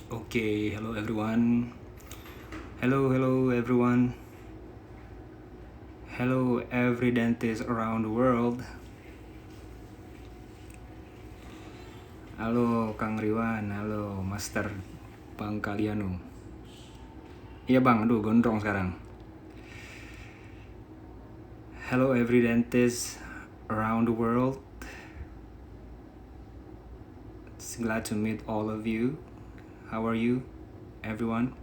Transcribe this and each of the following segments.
Okay, hello everyone. Hello everyone. Hello every dentist around the world. Halo Kang Riwan, halo Master Bang Kaliano. Iya Bang, aduh gondrong sekarang. Hello every dentist around the world. It's glad to meet all of you. How are you, everyone?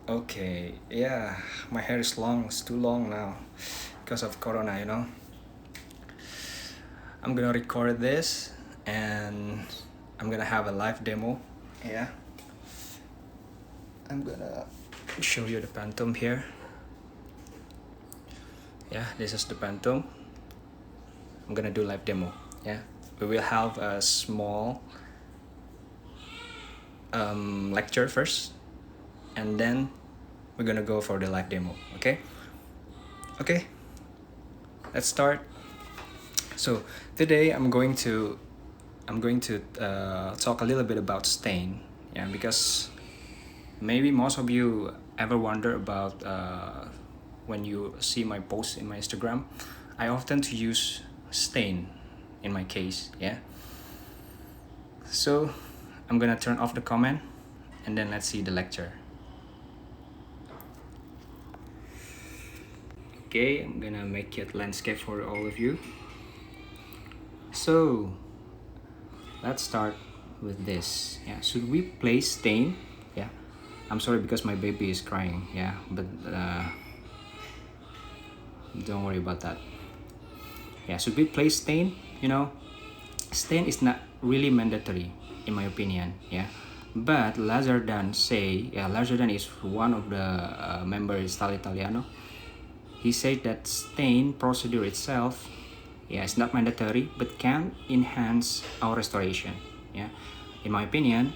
Okay, yeah, my hair is long, it's too long now because of Corona, I'm gonna record this and I'm gonna have a live demo. Yeah, I'm gonna show you the Phantom here. Yeah, this is the Phantom. I'm gonna do live demo. Yeah, we will have a small lecture first, and then we're gonna go for the live demo. Okay, let's start. So today I'm going to talk a little bit about stain. Yeah, because maybe most of you ever wonder about when you see my posts in my Instagram, I often to use stain in my case. Yeah, so I'm gonna turn off the comment and then let's see the lecture. Okay, I'm gonna make it landscape for all of you. So let's start with this. Yeah, should we place stain? Yeah, I'm sorry because my baby is crying. Yeah, but don't worry about that. Yeah, should we place stain? Stain is not really mandatory in my opinion. Yeah, but Lazardan is one of the members Stile Italiano. He said that stain procedure itself, yeah, it's not mandatory, but can enhance our restoration. Yeah, in my opinion,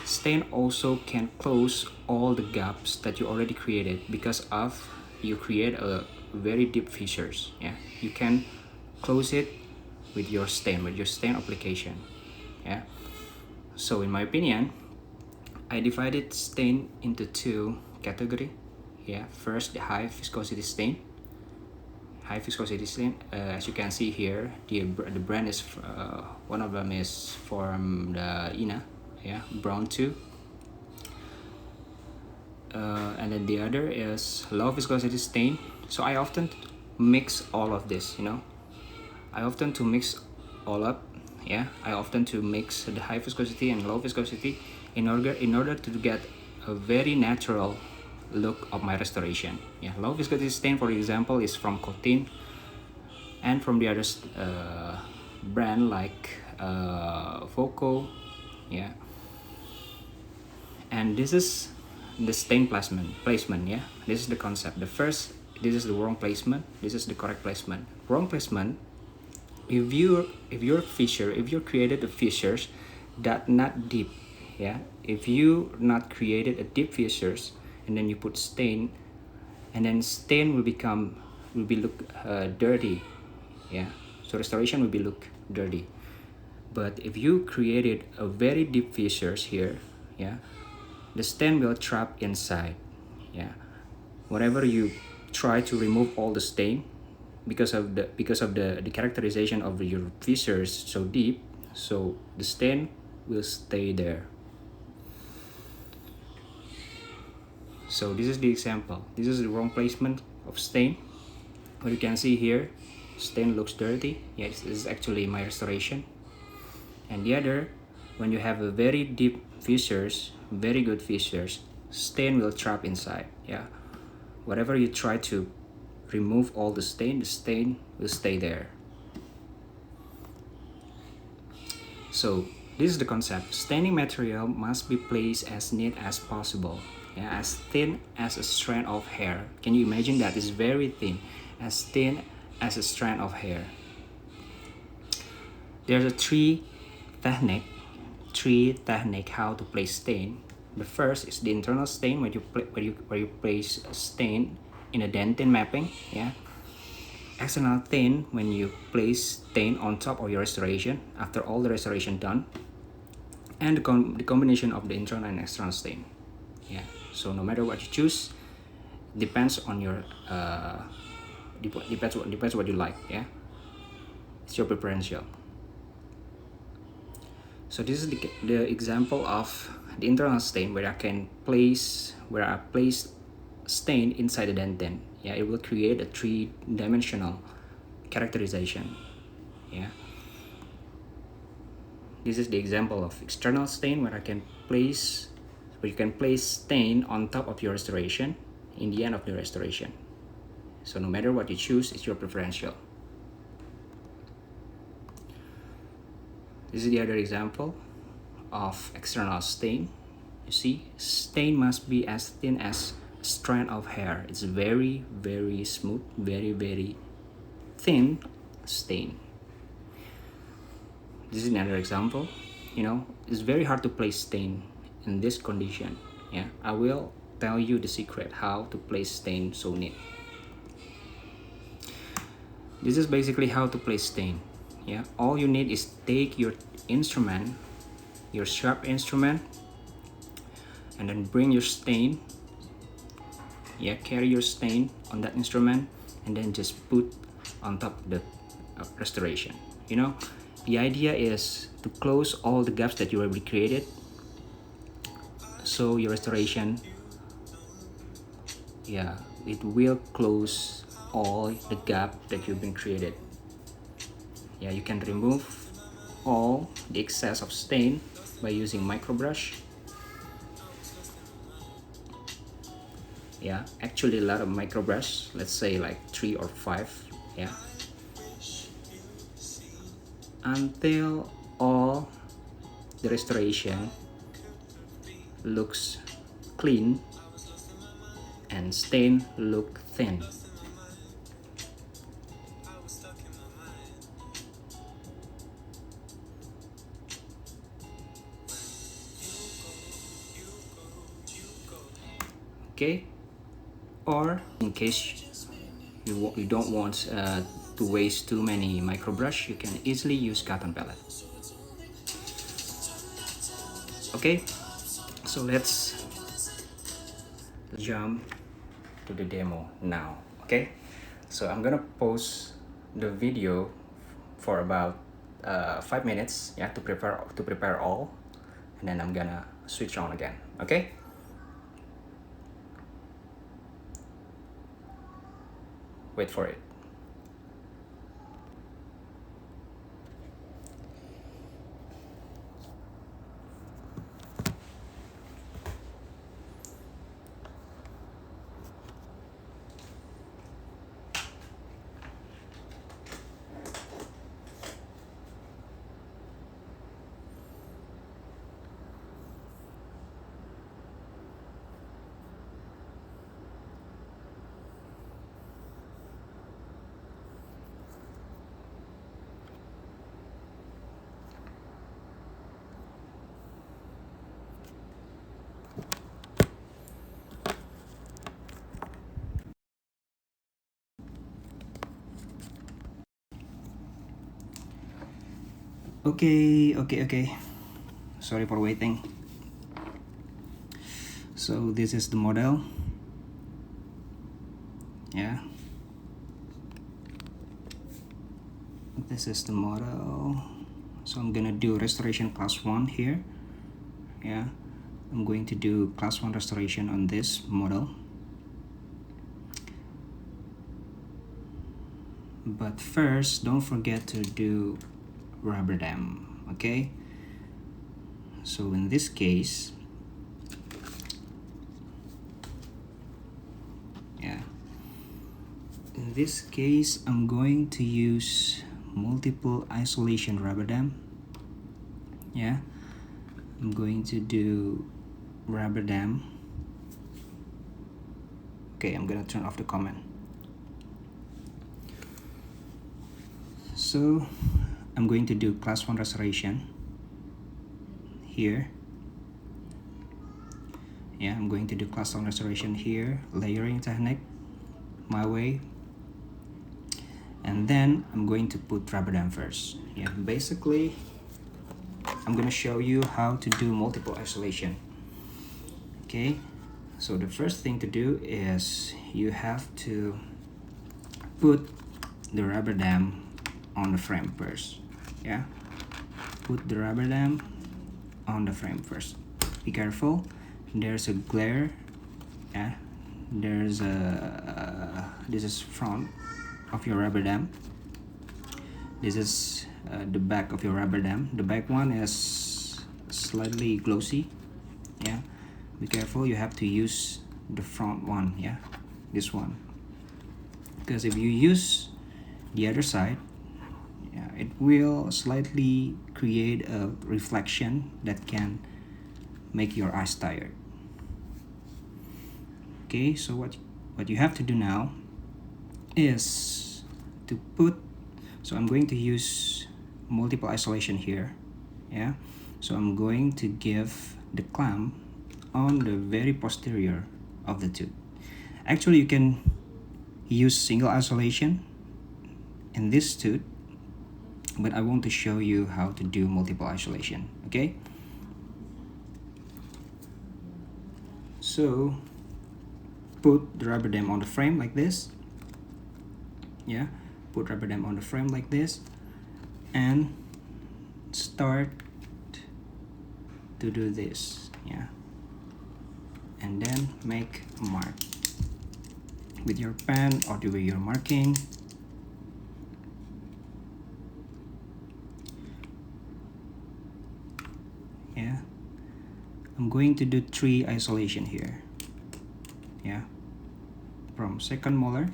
stain also can close all the gaps that you already created because of you create a very deep fissures. Yeah, you can close it with your stain application. Yeah, so in my opinion, I divided stain into two category. Yeah, first the high viscosity stain. As you can see here, the brand is one of them is from the INA, yeah, brown 2, and then the other is low viscosity stain. So I often mix all of this. I often to mix all up. Yeah, I often to mix the high viscosity and low viscosity in order to get a very natural look of my restoration. Yeah, low viscosity stain, for example, is from Cotin and from the other brand like Foco. Yeah, and this is the stain placement. Yeah, this is the concept. This is the wrong placement, this is the correct placement. Wrong placement, if you created the fissures that not deep. Yeah, if you not created a deep fissures and then you put stain, and then stain will be look dirty. Yeah, so restoration will be look dirty. But if you created a very deep fissures here, yeah, the stain will trap inside. Yeah, whenever you try to remove all the stain, because of the characterization of your fissures so deep, so the stain will stay there. So this is the example. This is the wrong placement of stain. What you can see here, stain looks dirty. Yes, this is actually my restoration. And the other, when you have a very deep fissures, very good fissures, stain will trap inside. Yeah, whatever you try to remove all the stain will stay there. So this is the concept. Staining material must be placed as neat as possible. Yeah, as thin as a strand of hair. Can you imagine that? It's very thin, as thin as a strand of hair. There's a three technique how to place stain. The first is the internal stain, where you place a stain in a dentin mapping. Yeah, external stain when you place stain on top of your restoration after all the restoration done, and the combination of the internal and external stain. Yeah, so no matter what you choose, depends on your depends what you like. Yeah, it's your preferential. So this is the example of the internal stain where I place stain inside the dentin. Yeah, it will create a three-dimensional characterization. Yeah, this is the example of external stain where you can place stain on top of your restoration in the end of the restoration. So no matter what you choose, it's your preferential. This is the other example of external stain. You see, stain must be as thin as a strand of hair. It's very, very smooth, very, very thin stain. This is another example. You know, it's very hard to place stain in this condition. Yeah, I will tell you the secret how to place stain so neat. This is basically how to place stain. Yeah, all you need is take your instrument, your sharp instrument, and then bring your stain. Yeah, carry your stain on that instrument and then just put on top of the restoration. You know, the idea is to close all the gaps that you already created, so your restoration, yeah, it will close all the gap that you've been created. Yeah, you can remove all the excess of stain by using micro brush. Yeah, actually a lot of micro brush, let's say like 3 or 5. Yeah, until all the restoration looks clean and stain look thin. Okay, or in case you don't want to waste too many micro brush, you can easily use cotton palette. Okay, so let's jump to the demo now. Okay, so I'm gonna pause the video for about 5 minutes, yeah, to prepare all, and then I'm gonna switch on again. Okay, wait for it. Okay. Sorry for waiting. So this is the model. Yeah. This is the model. So I'm gonna do restoration class 1 here. Yeah. I'm going to do class 1 restoration on this model. But first, don't forget to do rubber dam, okay? So in this case, yeah, in this case I'm going to use multiple isolation rubber dam. Yeah, I'm going to do rubber dam. Okay, I'm gonna turn off the comment. So I'm going to do class 1 restoration here. Yeah, I'm going to do class 1 restoration here, layering technique, my way. and then I'm going to put rubber dam first. Yeah, basically I'm gonna show you how to do multiple isolation. Okay, so the first thing to do is you have to put the rubber dam on the frame first. Yeah, put the rubber dam on the frame first. Be careful, there's a glare. Yeah, there's a this is front of your rubber dam. This is the back of your rubber dam. The back one is slightly glossy. Yeah, be careful, you have to use the front one. Yeah, this one, because if you use the other side, yeah, it will slightly create a reflection that can make your eyes tired. Okay, so what you have to do now is to put, so I'm going to use multiple isolation here. Yeah, so I'm going to give the clamp on the very posterior of the tooth. Actually, you can use single isolation in this tooth, but I want to show you how to do multiple isolation. Okay, so put the rubber dam on the frame like this. Yeah, put rubber dam on the frame like this and start to do this. Yeah, and then make a mark with your pen or the way you're marking. Yeah, I'm going to do 3 isolation here. Yeah, from second molar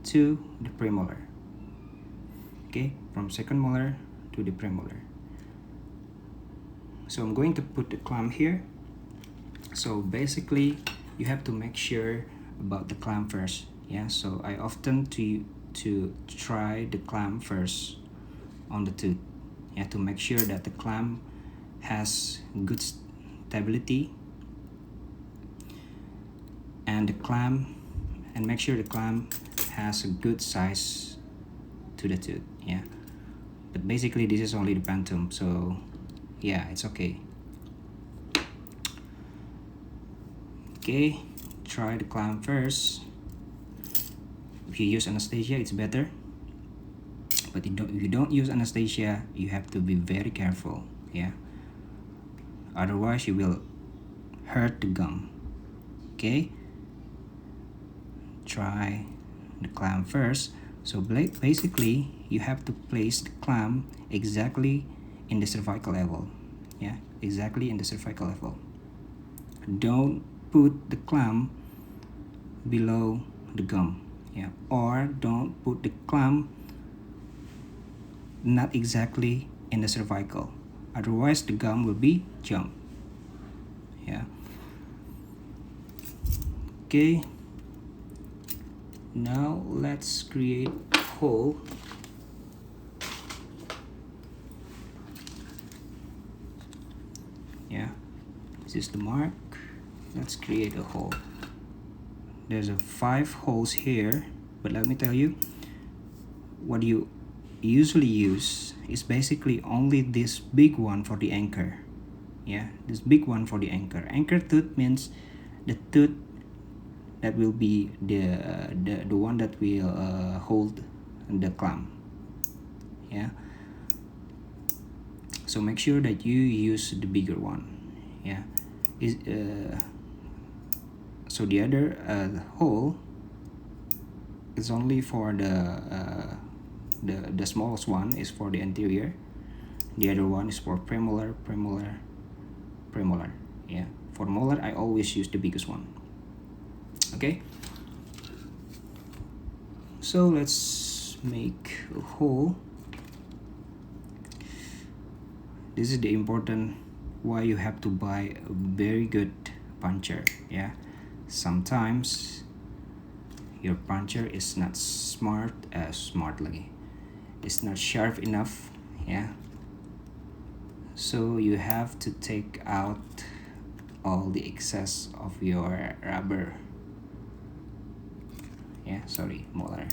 to the premolar. Okay, from second molar to the premolar. So I'm going to put the clamp here. So basically you have to make sure about the clamp first. Yeah, so I often to try the clamp first on the tooth. Yeah, to make sure that the clamp has good stability and the clamp, and make sure the clamp has a good size to the tooth. Yeah, but basically this is only the Phantom, so yeah, it's okay. Okay, try the clamp first. If you use anesthesia, it's better, but if you don't use anesthesia, you have to be very careful. Yeah, otherwise you will hurt the gum. Okay, try the clamp first. So basically you have to place the clamp exactly in the cervical level. Yeah, exactly in the cervical level. Don't put the clamp below the gum. Yeah, or don't put the clamp not exactly in the cervical, otherwise the gum will be jump. Yeah, okay, now let's create a hole. Yeah, this is the mark. Let's create a hole. There's a 5 holes here, but let me tell you, what you usually use is basically only this big one for the anchor. Yeah, this big one for the anchor. Anchor tooth means the tooth that will be the one that will hold the clamp. Yeah, so make sure that you use the bigger one. Yeah, so the other hole is only for the smallest one is for the anterior. The other one is for premolar. Yeah, for molar I always use the biggest one. Okay, so let's make a hole. This is the important why you have to buy a very good puncher. Yeah, sometimes your puncher is not smartly, it's not sharp enough. Yeah, so you have to take out all the excess of your rubber. Yeah, sorry, molar.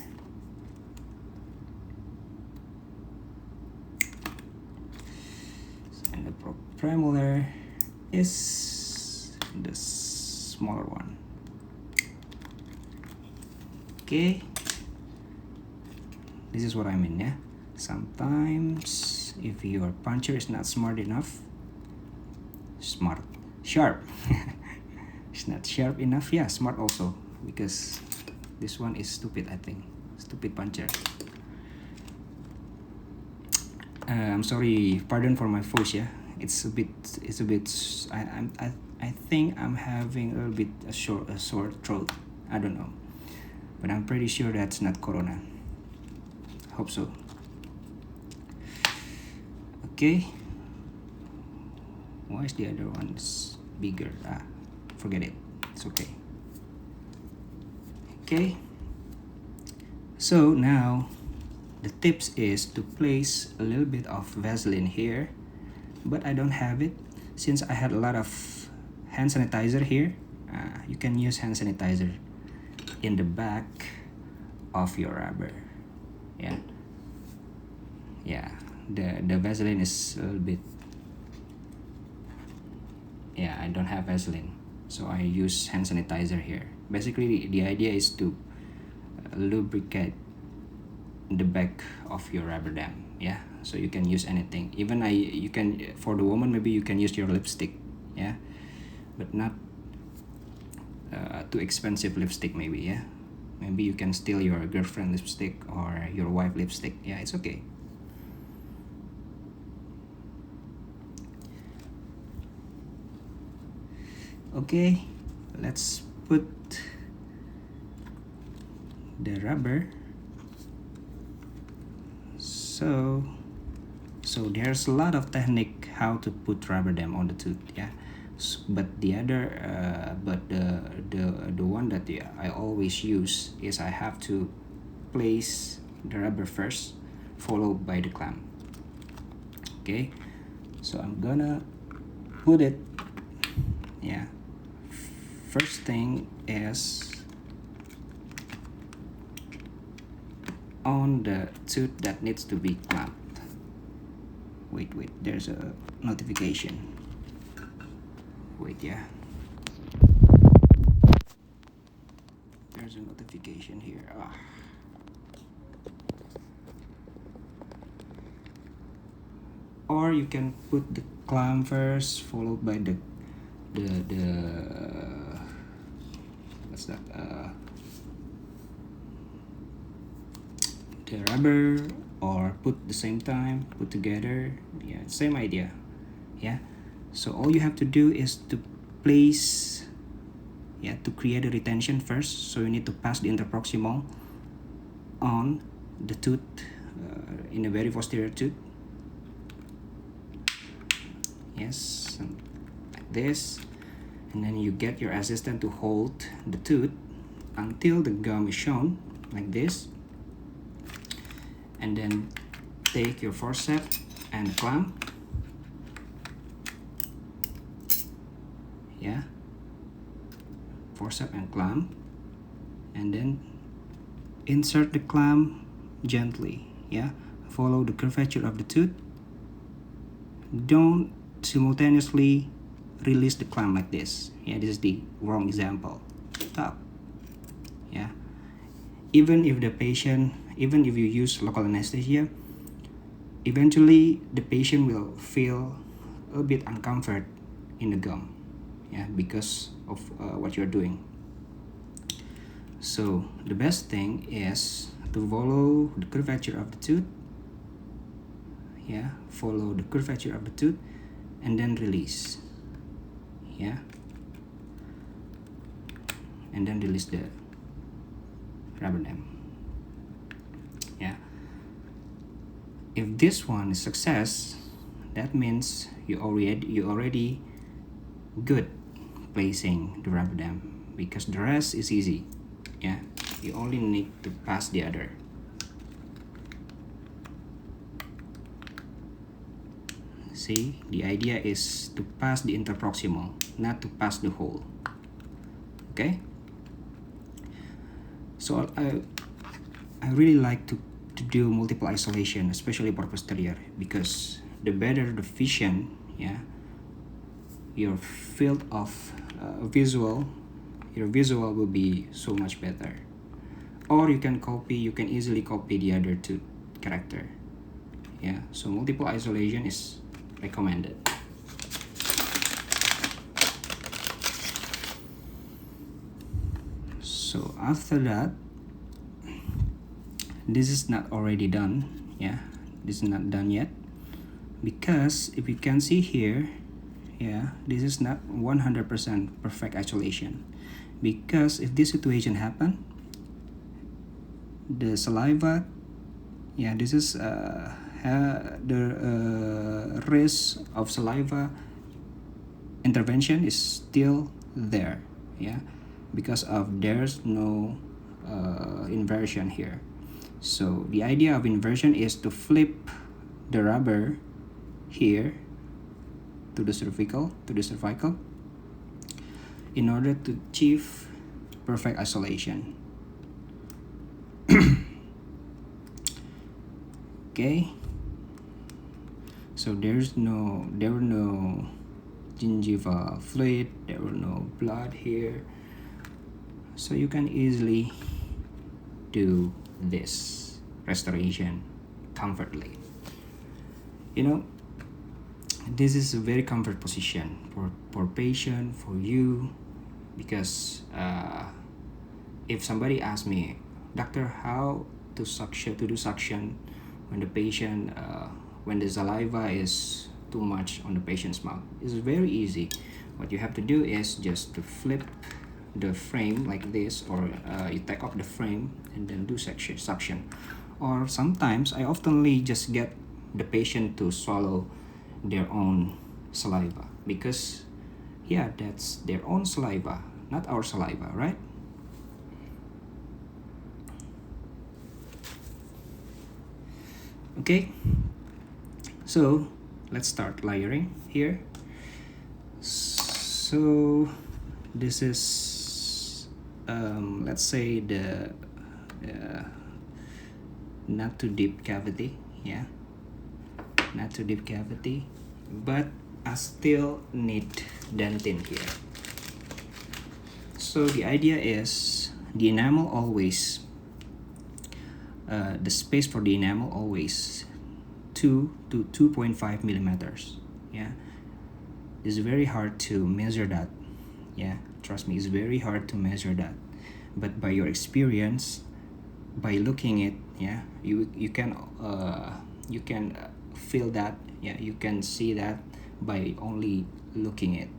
the premolar is the smaller one. Okay, this is what I mean. Yeah, sometimes if your puncher is not sharp, it's not sharp enough. Yeah, smart also, because this one is stupid. I think stupid puncher. I'm sorry, pardon for my voice. Yeah, it's a bit. I think I'm having a little bit a sore throat. I don't know, but I'm pretty sure that's not corona. Hope so. Okay. Why is the other one bigger? Forget it. It's okay. Okay. So now the tips is to place a little bit of Vaseline here, but I don't have it since I had a lot of hand sanitizer here. You can use hand sanitizer in the back of your rubber. Yeah, the Vaseline is a little bit. Yeah, I don't have Vaseline, so I use hand sanitizer here. Basically, the idea is to lubricate the back of your rubber dam. Yeah, so you can use anything. Even you can, for the woman, maybe you can use your lipstick. Yeah, but not too expensive lipstick. Maybe. Yeah, maybe you can steal your girlfriend lipstick or your wife lipstick. Yeah, it's okay. Okay, let's put the rubber. So there's a lot of technique how to put rubber dam on the tooth. Yeah, but the one that I always use is I have to place the rubber first, followed by the clamp. Okay, so I'm gonna put it. Yeah, first thing is on the tooth that needs to be clamped. Wait, there's a notification. Wait, yeah, there's a notification here. Or you can put the clamp first, followed by the what's that? The rubber, or put the same time, put together. Yeah, same idea. Yeah, so all you have to do is to place, to create a retention first. So you need to pass the interproximal on the tooth, in the very posterior tooth. Yes, like this, and then you get your assistant to hold the tooth until the gum is shown, like this. And then take your forceps and clamp. Yeah, forceps and clamp, and then insert the clamp gently. Yeah, follow the curvature of the tooth. Don't simultaneously release the clamp like this. Yeah, this is the wrong example. Stop. Yeah, even if you use local anesthesia, eventually the patient will feel a bit uncomfort in the gum. Yeah, because of what you're doing. So the best thing is to follow the curvature of the tooth. Yeah, follow the curvature of the tooth and then release. Yeah, and then release the rubber dam. Yeah, if this one is success, that means you already good placing the rubber dam, because the rest is easy. Yeah, you only need to pass the other. See, the idea is to pass the interproximal, not to pass the hole. Okay, so I really like to do multiple isolation, especially for posterior, because the better the vision yeah, your field of visual, your visual will be so much better. Or you can easily copy the other two character. Yeah, so multiple isolation is recommended. So after that, this is not already done. Yeah, this is not done yet, because if you can see here, yeah, this is not 100% perfect isolation, because if this situation happen, the saliva, yeah, this is the risk of saliva intervention is still there, yeah, because of there's no inversion here. So the idea of inversion is to flip the rubber here to the cervical, in order to achieve perfect isolation. Okay, so there were no gingival fluid, there were no blood here, so you can easily do this restoration comfortably. You know, this is a very comfort position for patient, for you, because if somebody asks me, doctor, how to do suction when the patient when the saliva is too much on the patient's mouth, it's very easy. What you have to do is just to flip the frame like this, or you take off the frame and then do suction. Or sometimes I oftenly just get the patient to swallow their own saliva, because yeah, that's their own saliva, not our saliva, right? Okay, so let's start layering here. So this is let's say the not too deep cavity, yeah, not too deep cavity, but I still need dentin here. So the idea is the enamel always the space for the enamel always 2 to 2.5 millimeters. Yeah, it's very hard to measure that. Yeah, trust me, it's very hard to measure that, but by your experience, by looking it, yeah, you can feel that, yeah, you can see that by only looking it,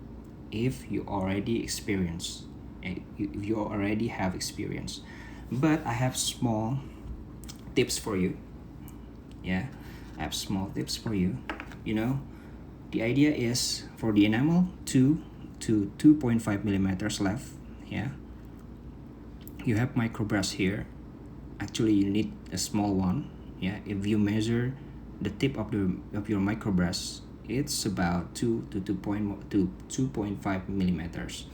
if you already experience, if you already have experience. But I have small tips for you. Yeah, I have small tips for you. You know, the idea is for the enamel 2 to 2.5 millimeters left. Yeah, you have microbrush here. Actually, you need a small one. Yeah, if you measure the tip of your microbrush, it's about 2 to 2.5 millimeters.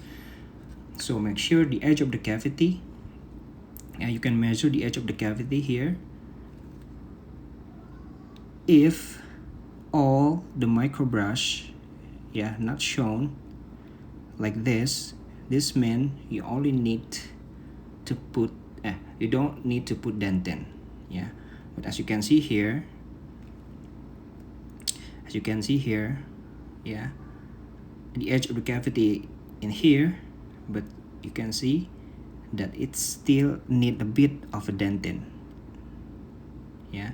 So make sure the edge of the cavity, and you can measure the edge of the cavity here. If all the microbrush, yeah, not shown like this means you only need to put you don't need to put dentin. Yeah, but as you can see here, yeah, the edge of the cavity in here, but you can see that it still need a bit of a dentin. Yeah,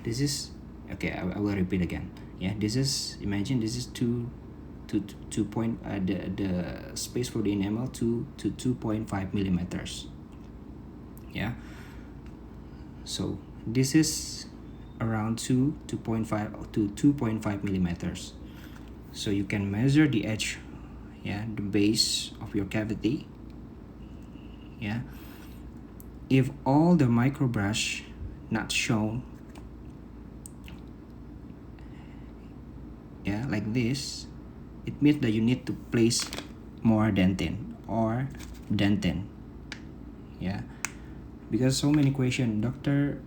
this is okay. I will repeat again. Yeah, this is, imagine this is 2 point the space for the enamel 2 to 2.5 millimeters. Yeah, so this is around 2.5 to 2.5 millimeters. So you can measure the edge, yeah, the base of your cavity. Yeah, if all the microbrush not shown, yeah, like this, it means that you need to place more dentin or dentin. Yeah, because so many questions, doctor,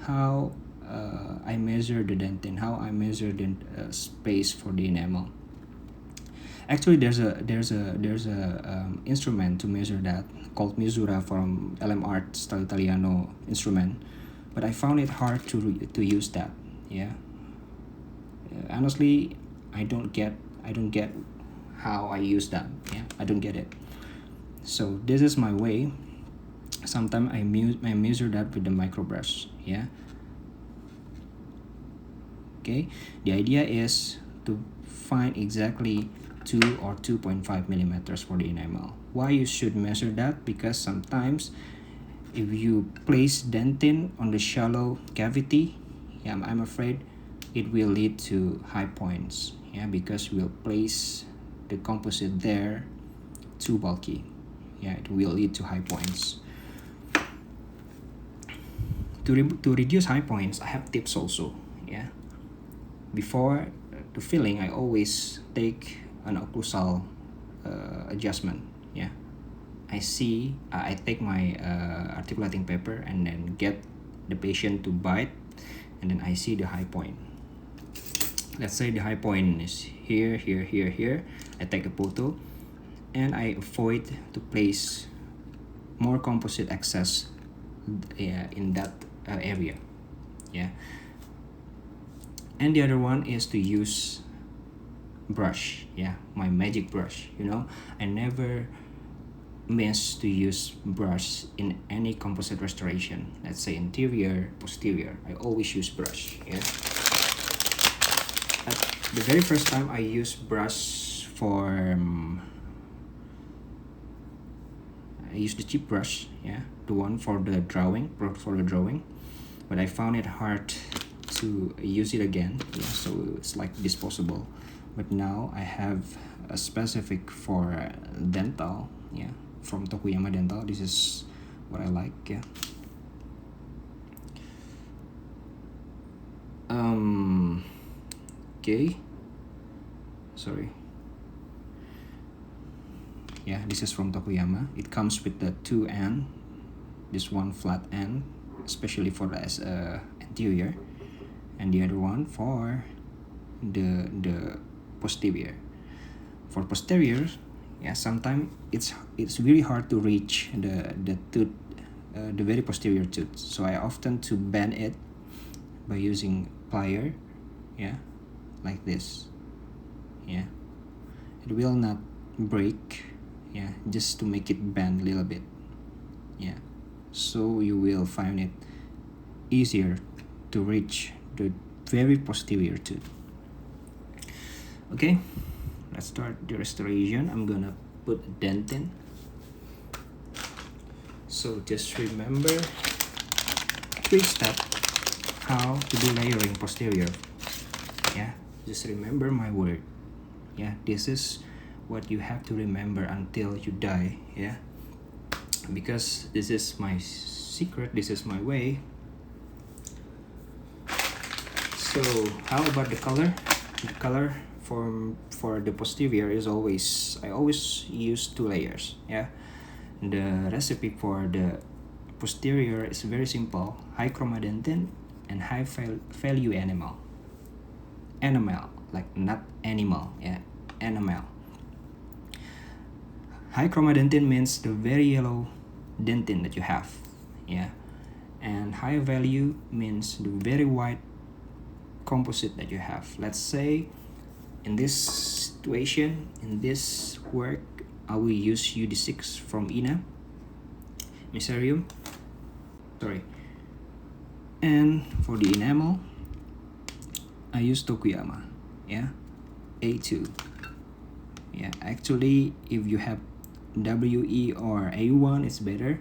how I measure the dentin, how I measure the space for the enamel. Actually, there's a instrument to measure that called misura from LM Art Style Italiano instrument, but I found it hard to use that. Yeah. Honestly, I don't get how I use that. Yeah, I don't get it. So this is my way. Sometimes I measure that with the micro brush. Yeah. Okay. The idea is to find exactly 2 or 2.5 millimeters for the enamel. Why you should measure that? Because sometimes if you place dentin on the shallow cavity, yeah, I'm afraid it will lead to high points. Yeah, because we'll place the composite there too bulky. Yeah, it will lead to high points. To reduce high points, I have tips also. Yeah, before the filling, I always take an occlusal adjustment. Yeah, I take my articulating paper and then get the patient to bite, and then I see the high point. Let's say the high point is here, here, here, here. I take a photo, and I avoid to place more composite excess in that area. Yeah. And the other one is to use brush. Yeah, my magic brush. I never miss to use brush in any composite restoration. Let's say interior, posterior, I always use brush. Yeah. At the very first time I used brush for I used the cheap brush. Yeah, the one for the drawing, but I found it hard to use it again. Yeah, so it's like disposable. But now I have a specific for dental. Yeah, from Tokuyama Dental. This is what I like. Yeah. Okay. Sorry. Yeah, this is from Tokuyama. It comes with the two end. This one flat end, especially for the anterior, and the other one for the posterior. For posterior, yeah, sometimes it's really hard to reach the tooth, the very posterior tooth. So I often to bend it by using plier. Yeah, like this. Yeah, it will not break. Yeah, just to make it bend a little bit. Yeah, so you will find it easier to reach the very posterior tooth. Okay, let's start the restoration. I'm gonna put dentin. So just remember 3 steps how to do layering posterior. Yeah, just remember my word. Yeah, this is what you have to remember until you die. Yeah, because this is my secret, this is my way. So how about the color? The color for the posterior is I always use 2 layers. Yeah, the recipe for the posterior is very simple: high chromadentin and high value enamel, like not animal. Yeah, enamel. High chromadentin means the very yellow dentin that you have. Yeah, and high value means the very white composite that you have. Let's say in this situation, in this work, I will use UD6 from Ina Miserium. Sorry. And for the enamel, I use Tokuyama. Yeah, A2. Yeah, actually, if you have WE or A1, it's better.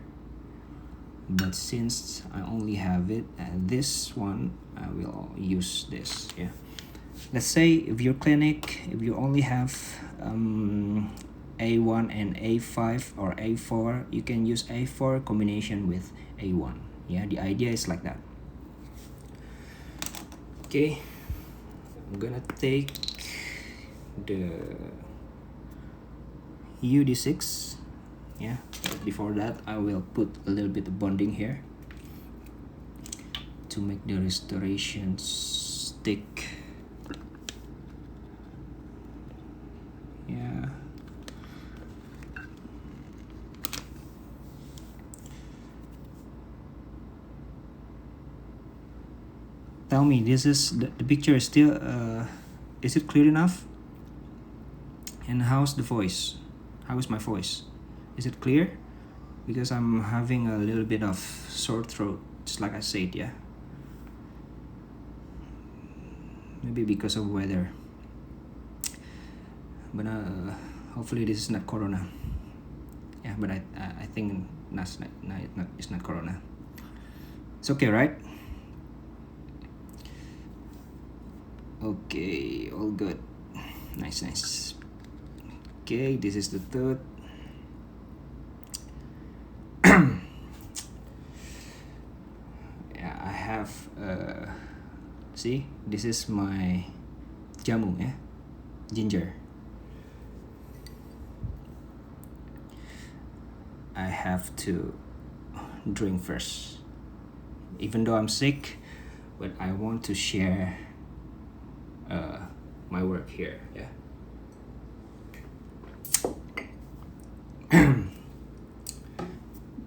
But since I only have it this one, I will use this. Yeah, let's say if your clinic, if you only have A1 and A5 or A4, you can use A4 combination with A1. Yeah, the idea is like that. Okay, I'm gonna take the UD6. Yeah, but before that I will put a little bit of bonding here to make the restoration stick. Yeah. Tell me, this is the picture is still is it clear enough? And how's the voice? How is my voice? Is it clear? Because I'm having a little bit of sore throat, just like I said, yeah. Maybe because of weather. But hopefully this is not corona. Yeah, but I think it's not corona. It's okay, right? Okay, all good. Nice. Okay, this is the third. Yeah, I have see, this is my jamu, yeah, ginger. I have to drink first, even though I'm sick, but I want to share my work here, yeah.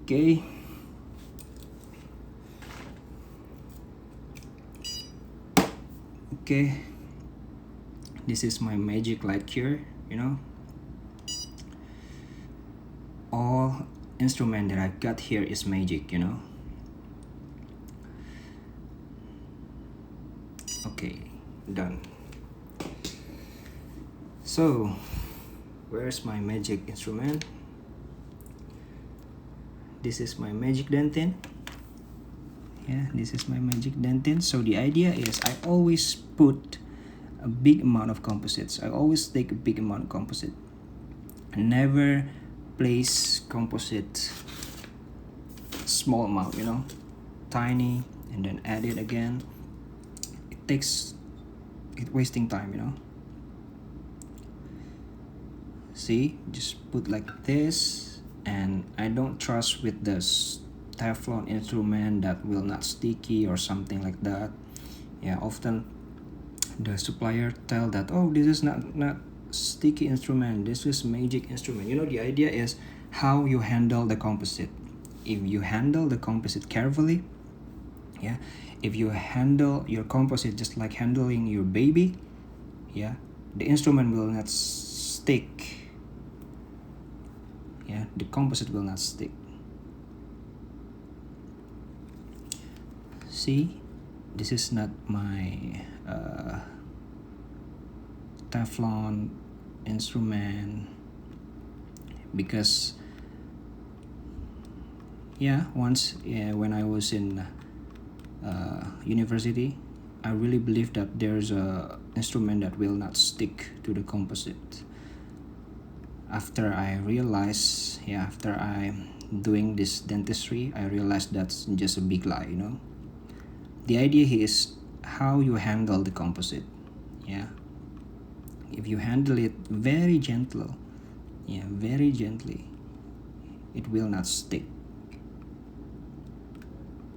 Okay. Okay, this is my magic light cure, you know. All instrument that I got here is magic, you know. Okay, done. So where's my magic instrument? This is my magic dentin. Yeah, this is my magic dentin. So the idea is I always put a big amount of composites. I always take a big amount of composite. I never place composite small amount, you know, tiny, and then add it again. It's wasting time, you know. See, just put like this, and I don't trust with this Teflon instrument that will not sticky or something like that. Yeah, often the supplier tell that, oh, this is not sticky instrument, this is magic instrument. You know, the idea is how you handle the composite. If you handle the composite carefully, yeah, if you handle your composite just like handling your baby, yeah, the instrument will not stick. Yeah, the composite will not stick. See, this is not my Teflon instrument, because once when I was in university, I really believe that there's a instrument that will not stick to the composite. After I realized, after I'm doing this dentistry, I realized that's just a big lie, you know. The idea here is how you handle the composite. Yeah, if you handle it very gently, very gently, it will not stick.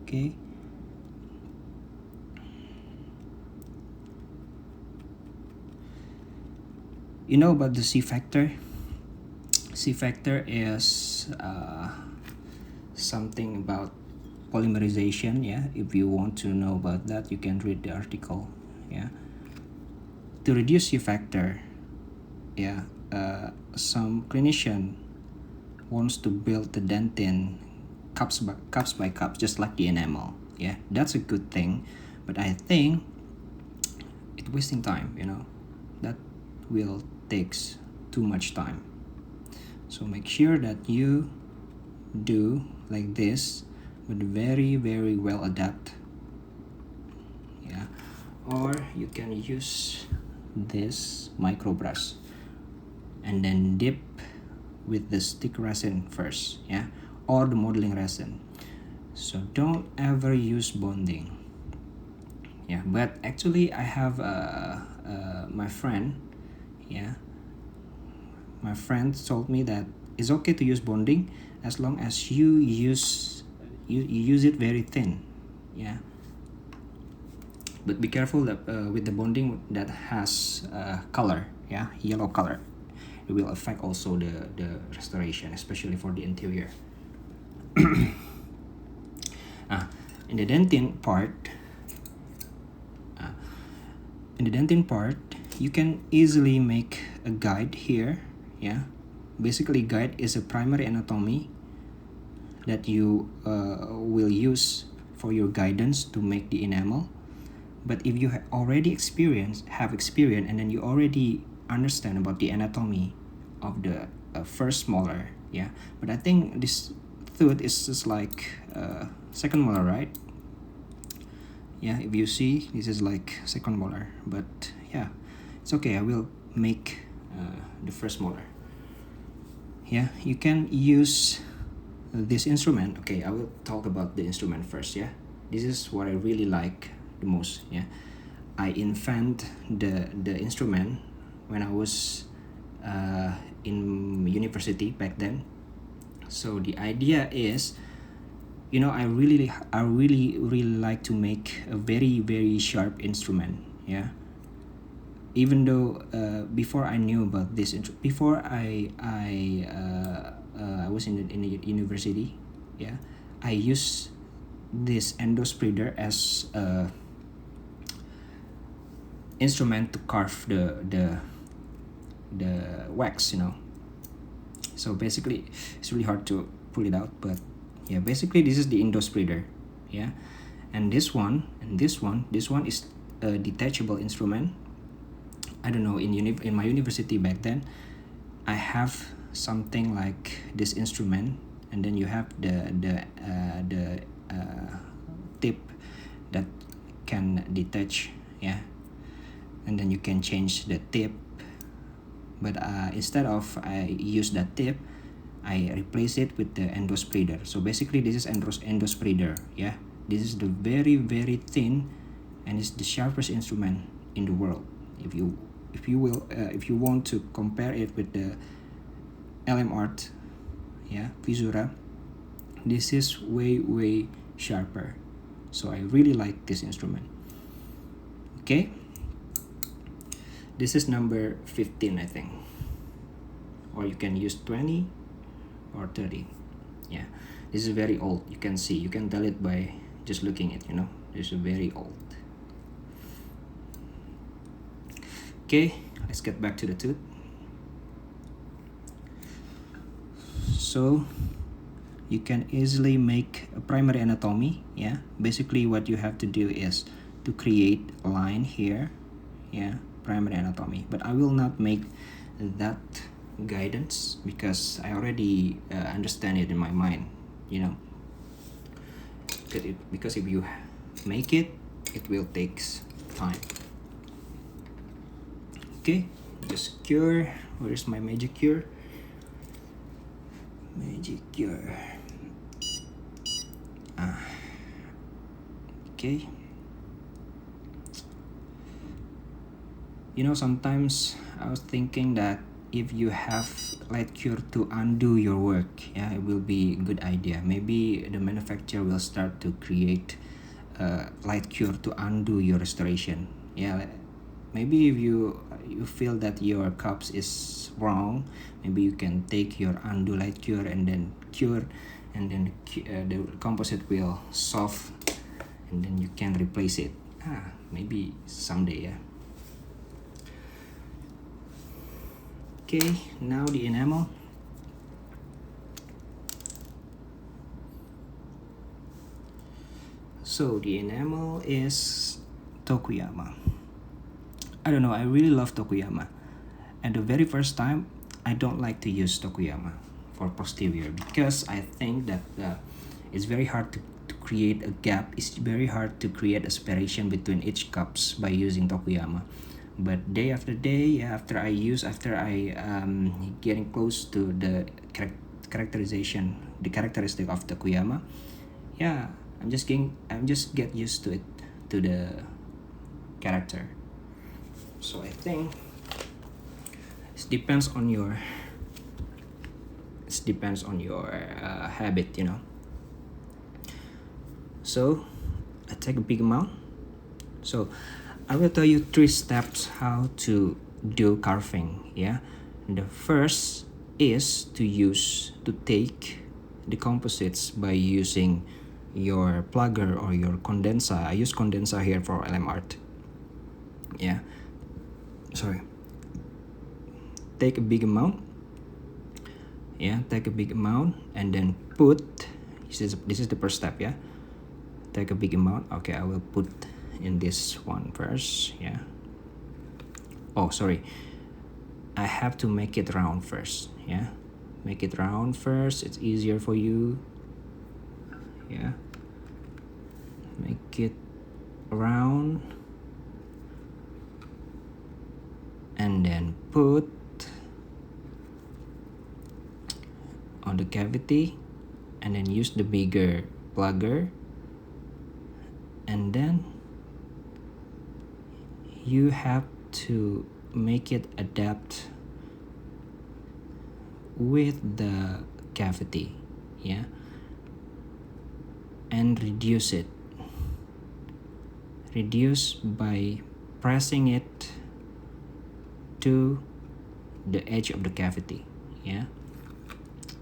Okay. You know about the C factor? C factor is something about polymerization. Yeah, if you want to know about that, you can read the article. Yeah, to reduce C factor, some clinician wants to build the dentin cups by cups, just like the enamel. Yeah, that's a good thing, but I think it's wasting time, you know. That will takes too much time. So make sure that you do like this, but very well adapt. Yeah, or you can use this micro brush and then dip with the stick resin first, or the modeling resin. So don't ever use bonding. Yeah, but actually I have my friend, my friend told me that it's okay to use bonding as long as you use it very thin. Yeah, but be careful that with the bonding that has color, yeah, yellow color. It will affect also the restoration, especially for the interior. In the dentin part, you can easily make a guide here. Yeah, basically guide is a primary anatomy that you will use for your guidance to make the enamel. But if you already have experience, and then you already understand about the anatomy of the first molar, yeah. But I think this tooth is just like second molar, right? Yeah, if you see, this is like second molar, but yeah, it's okay. I will make the first molar. Yeah, you can use this instrument. Okay, I will talk about the instrument first. Yeah, this is what I really like the most. Yeah, I invent the instrument when I was in university back then. So the idea is, you know, I really like to make a very sharp instrument. Yeah, even though before I knew about this, before I was in the university, yeah, I used this endo spreader as a instrument to carve the wax, you know. So basically it's really hard to pull it out, but yeah, basically this is the endo spreader. Yeah, and this one is a detachable instrument. I don't know, in my university back then, I have something like this instrument, and then you have the tip that can detach, yeah, and then you can change the tip. But instead of I use that tip, I replace it with the endo spreader. So basically this is endo spreader. Yeah, this is the very thin, and it's the sharpest instrument in the world. If you want to compare it with the LM Art, yeah, Visura, this is way sharper. So I really like this instrument. Okay, this is number 15, I think, or you can use 20 or 30. Yeah, this is very old. You can see, you can tell it by just looking at, you know, this is very old. Okay, let's get back to the tooth. So you can easily make a primary anatomy. Yeah, basically what you have to do is to create a line here. Yeah, primary anatomy. But I will not make that guidance because I already understand it in my mind, you know. Because if you make it, it will take time. Okay, just cure. Where's my magic cure? Magic cure. Okay. You know, sometimes I was thinking that if you have light cure to undo your work, yeah, it will be a good idea. Maybe the manufacturer will start to create light cure to undo your restoration. Yeah, maybe if you feel that your cups is wrong, maybe you can take your undo light cure and then cure, and then the composite will soft, and then you can replace it. Maybe someday. Yeah. Okay, now the enamel. So the enamel is Tokuyama. I don't know, I really love Tokuyama. And the very first time, I don't like to use Tokuyama for posterior because I think that it's very hard to create a gap. It's very hard to create a separation between each cups by using Tokuyama. But day after day, after I getting close to the characterization, the characteristic of Tokuyama, yeah, I'm just get used to it, to the character. So I think it depends on your habit, you know. So I take a big amount, So I will tell you 3 steps how to do carving. Yeah, the first is to take the composites by using your plugger or your condenser. I use condenser here for LM art. Yeah, sorry. Take a big amount. Yeah, take a big amount and then put. This is the first step. Yeah, take a big amount. Okay, I will put in this one first. Yeah. Oh, sorry. I have to make it round first. Yeah, make it round first. It's easier for you. Yeah, make it round and then put on the cavity and then use the bigger plugger, and then you have to make it adapt with the cavity. Yeah, and reduce by pressing it to the edge of the cavity. Yeah,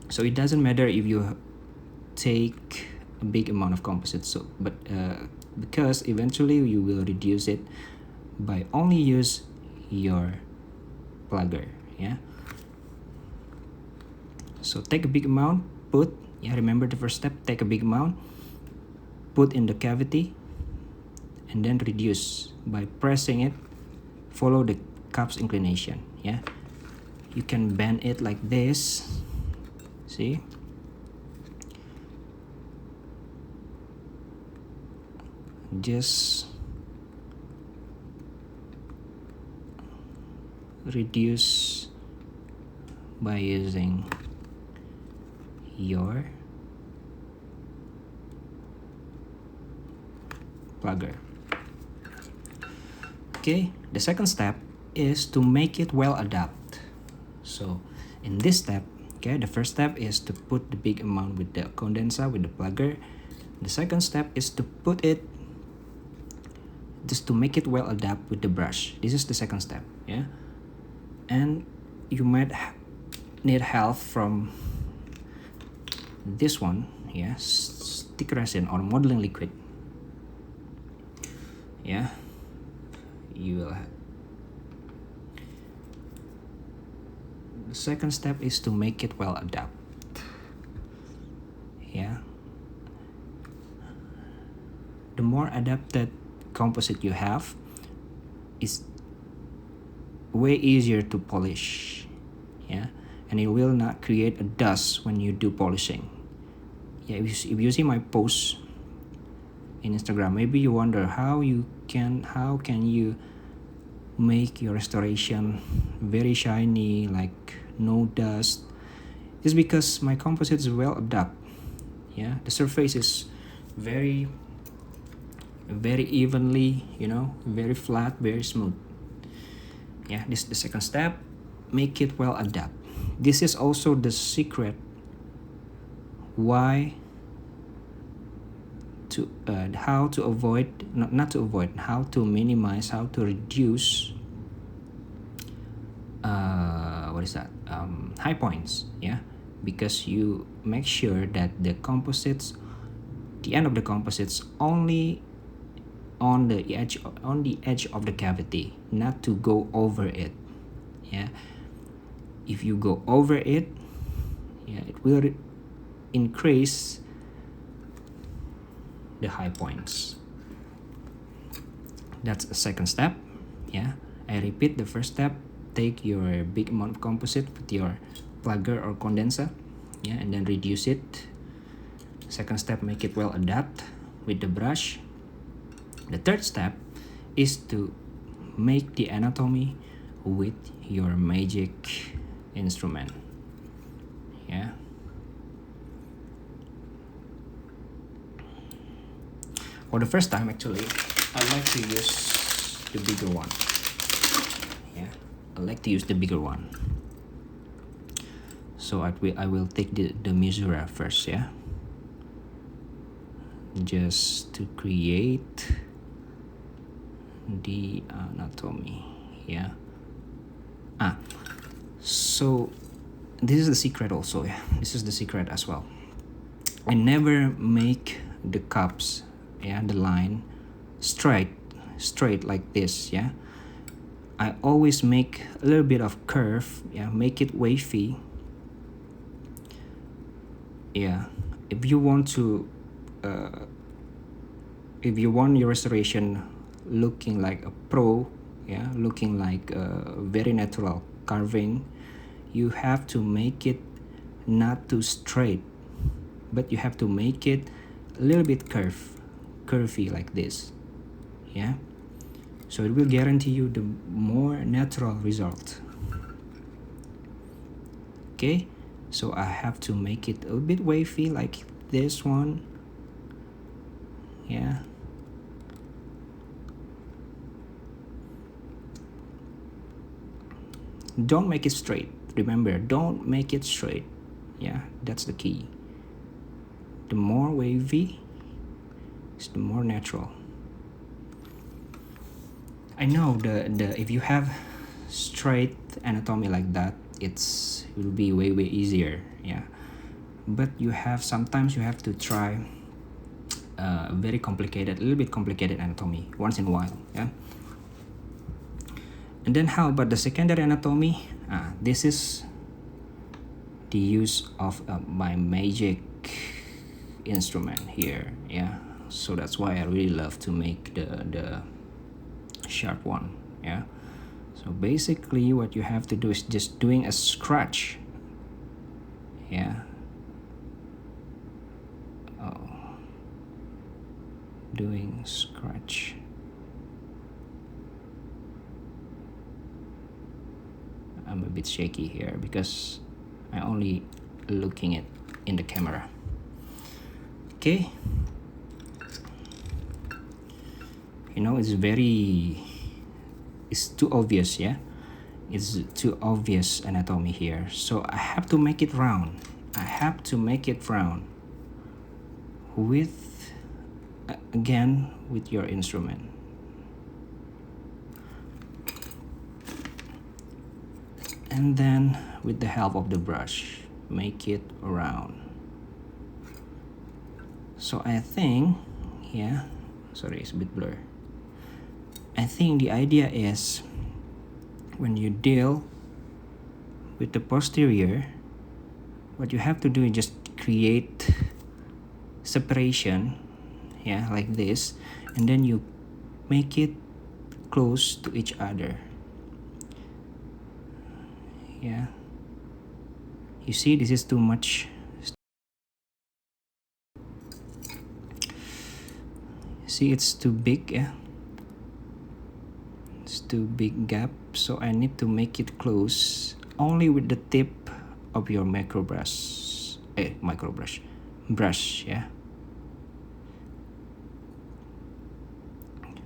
so it doesn't matter if you take a big amount of composite, so but because eventually you will reduce it by only use your plugger. Yeah, so take a big amount, put, yeah, remember the first step, take a big amount, put in the cavity, and then reduce by pressing it, follow the cup's inclination. Yeah, you can bend it like this, see, just reduce by using your plugger. Okay, the second step is to make it well adapt. So in this step, okay, the first step is to put the big amount with the condenser, with the plugger. The second step is to put it, just to make it well adapt with the brush. This is the second step. Yeah, and you might need help from this one. Yeah, stick resin or modeling liquid. Yeah, you will the second step is to make it well adapt. Yeah, the more adapted composite you have is way easier to polish. Yeah, and it will not create a dust when you do polishing. Yeah, if you see my post in Instagram, maybe you wonder how can you make your restoration very shiny, like no dust. It's because my composite is well adapt. Yeah, the surface is very evenly, very flat, very smooth. Yeah, this is the second step, make it well adapt. This is also the secret why to how to avoid, not to avoid, how to minimize, how to reduce high points. Yeah, because you make sure that the end of the composites only on the edge of the cavity, not to go over it. Yeah, if you go over it, yeah, it will increase the high points. That's the second step. Yeah, I repeat the first step, take your big amount of composite with your plugger or condenser, yeah, and then reduce it. Second step, make it well adapt with the brush. The third step is to make the anatomy with your magic instrument. Yeah, for the first time, actually, I like to use the bigger one. Yeah, I like to use the bigger one. So I will take the Misura first. Yeah, just to create the anatomy. Yeah. So this is the secret also. Yeah, this is the secret as well. I never make the cups, yeah, the line straight like this. Yeah, I always make a little bit of curve. Yeah, make it wavy. Yeah, if you want to if you want your restoration looking like a pro, yeah, looking like a very natural carving, you have to make it not too straight, but you have to make it a little bit curvy like this. Yeah, so it will guarantee you the more natural result. Okay, so I have to make it a bit wavy like this one. Yeah, don't make it straight. Remember, don't make it straight. Yeah, that's the key. The more wavy is the more natural. I know the if you have straight anatomy like that, it will be way easier. Yeah, but you have sometimes you have to try very complicated, a little bit complicated anatomy once in a while. Yeah. And then how about the secondary anatomy? This is the use of my magic instrument here. Yeah, so that's why I really love to make the sharp one. Yeah, so basically what you have to do is just doing a scratch. Yeah. Doing scratch. I'm a bit shaky here because I only looking it in the camera. Okay, you know, it's too obvious. Yeah, it's too obvious anatomy here, so I have to make it round. I have to make it round with again with your instrument. And then with the help of the brush, make it round. So I think, yeah, sorry, it's a bit blur. I think the idea is when you deal with the posterior, what you have to do is just create separation, yeah, like this, and then you make it close to each other. Yeah, you see, this is too much. See, it's too big. Yeah, it's too big gap, so I need to make it close only with the tip of your brush. Yeah,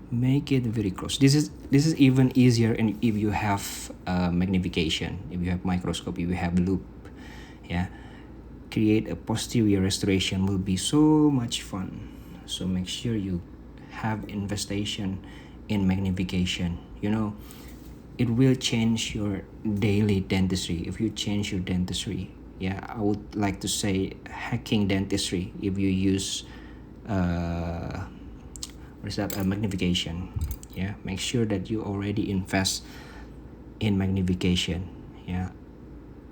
make it very close. This is even easier, and if you have magnification, if you have microscope, if you have loop. Yeah, create a posterior restoration will be so much fun. So make sure you have investigation in magnification. You know, it will change your daily dentistry. If you change your dentistry, yeah, I would like to say hacking dentistry. If you use magnification. Yeah, make sure that you already invest in magnification. Yeah,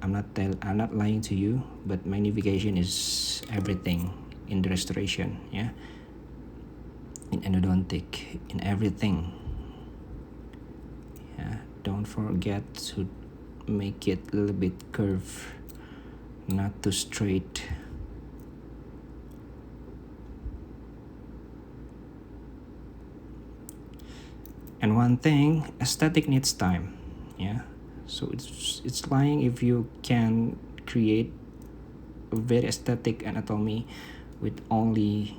I'm not lying to you, but magnification is everything in the restoration. Yeah, in endodontic, in everything. Yeah, don't forget to make it a little bit curved, not too straight. And one thing, aesthetic needs time. Yeah, so it's lying if you can create a very aesthetic anatomy with only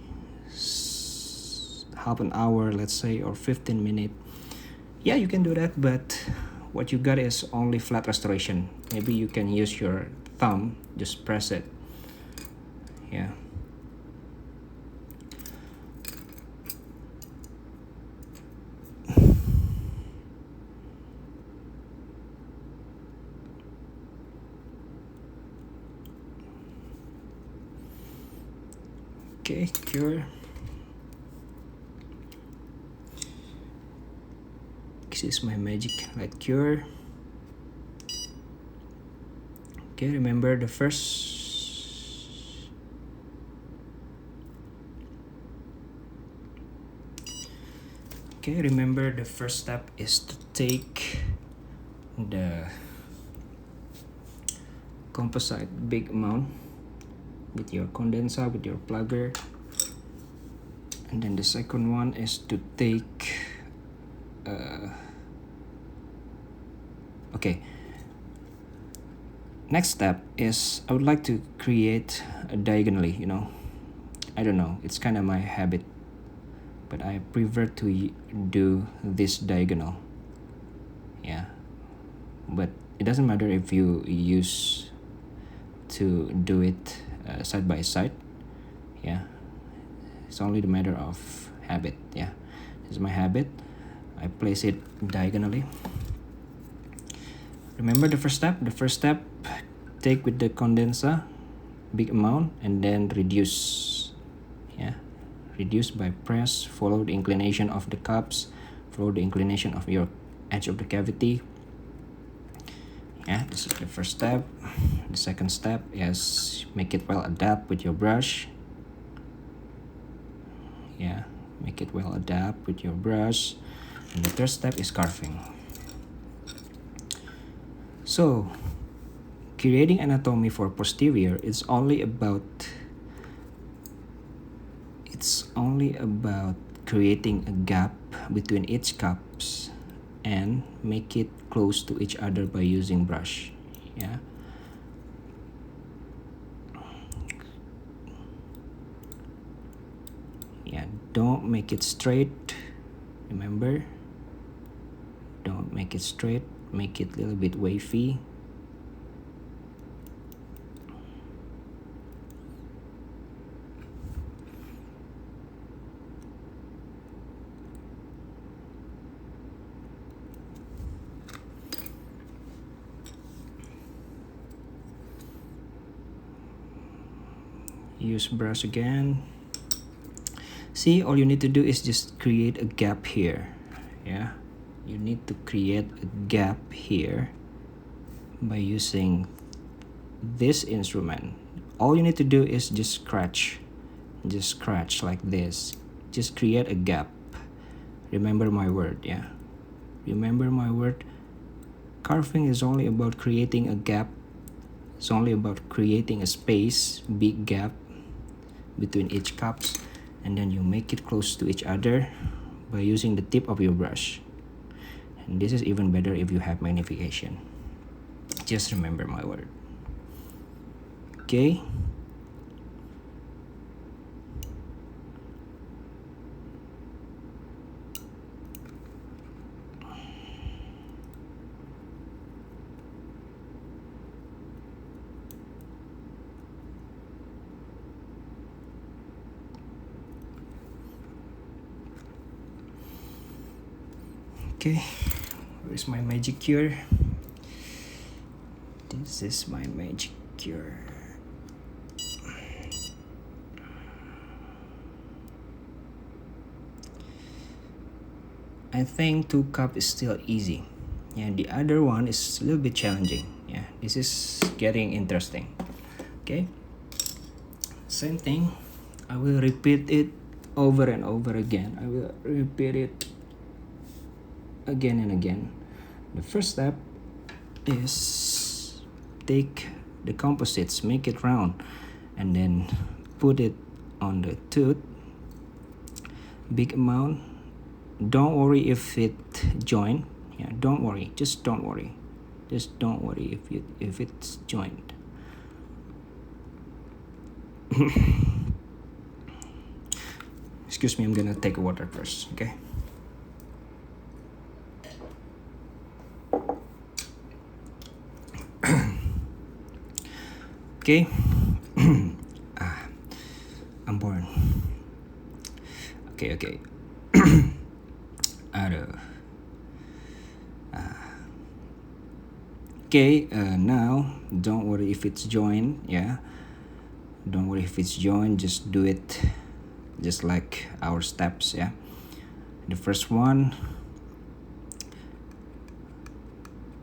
half an hour, let's say, or 15 minutes. Yeah, you can do that, but what you got is only flat restoration. Maybe you can use your thumb, just press it. Yeah. Okay, cure. This is my magic light cure. Okay, remember the first. Okay, remember the first step is to take the composite big amount with your condenser, with your plugger, and then the second one is to take okay, next step is I would like to create a diagonally, you know, I don't know, it's kind of my habit, but I prefer to do this diagonal. Yeah, but it doesn't matter if you use to do it side by side. Yeah, it's only the matter of habit. Yeah, this is my habit. I place it diagonally. Remember the first step? The first step, take with the condenser big amount and then reduce. Yeah, reduce by press, follow the inclination of the cups, follow the inclination of your edge of the cavity. Yeah, this is the first step. The second step is make it well adapt with your brush. Yeah, make it well adapt with your brush. And the third step is carving. So, creating anatomy for posterior is only about creating a gap between each cups and make it close to each other by using brush. Yeah, yeah, don't make it straight. Remember, don't make it straight, make it a little bit wavy. Use brush again. See, all you need to do is just create a gap here. Yeah, you need to create a gap here by using this instrument. All you need to do is just scratch like this. Just create a gap. Remember my word. Yeah, remember my word. Carving is only about creating a gap. It's only about creating a space, big gap between each cups, and then you make it close to each other by using the tip of your brush. And this is even better if you have magnification. Just remember my word. Okay. Okay, where's my magic cure? This is my magic cure. I think 2 cup is still easy. Yeah, the other one is a little bit challenging. Yeah, this is getting interesting. Okay, same thing. I will repeat it over and over again. I will repeat it again and again. The first step is take the composites, make it round, and then put it on the tooth, big amount. Don't worry if it joined. Yeah, don't worry, just don't worry if it's joined. Excuse me, I'm gonna take water first. Okay. Okay. I'm born. Okay. Aduh. Okay, now don't worry if it's joined. Yeah, Don't worry if it's joined, just do it just like our steps. Yeah, the first one,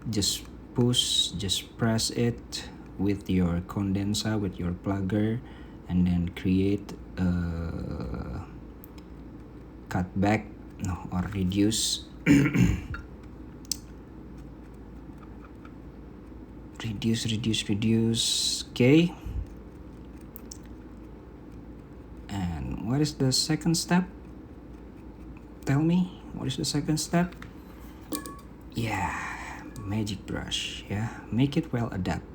just push, just press it with your condenser, with your plugger, and then create a cutback, no, or reduce reduce. Okay, and what is the second step? Tell me, what is the second step? Yeah, magic brush. Yeah, make it well adapt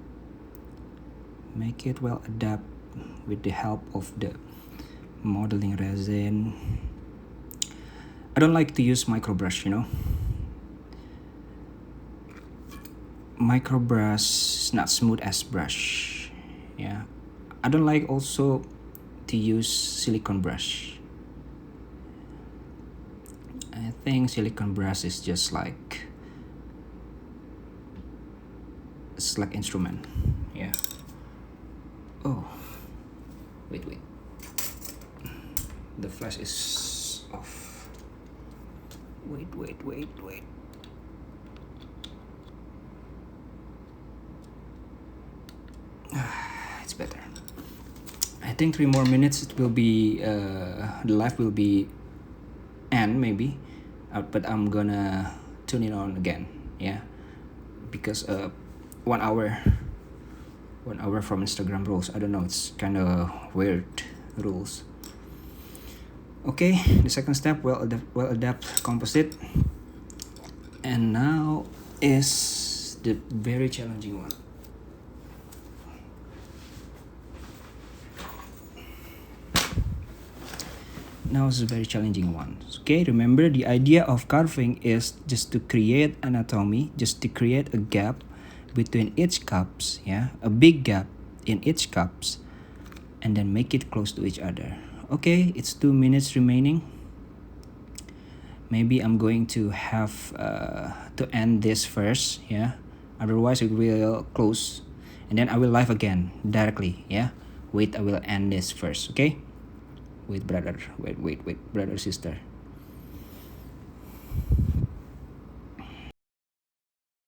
with the help of the modeling resin. I don't like to use micro brush, you know. Micro brush is not smooth as brush. Yeah, I don't like also to use silicone brush. I think silicone brush is just like it's like instrument. Yeah. Oh, wait, the flash is off. Wait. It's better. I think 3 more minutes it will be the live will be end maybe, but I'm gonna tune it on again. Yeah, because 1 hour from Instagram rules. I don't know, it's kind of weird rules. Okay, the second step, well adapt composite, and now is the very challenging one. Now is a very challenging one. Okay, remember the idea of carving is just to create anatomy, just to create a gap between each cups. Yeah, a big gap in each cups, and then make it close to each other. Okay, it's 2 minutes remaining. Maybe I'm going to have to end this first. Yeah, otherwise it will close, and then I will live again directly. Yeah, wait, I will end this first. Okay. Wait, brother, sister.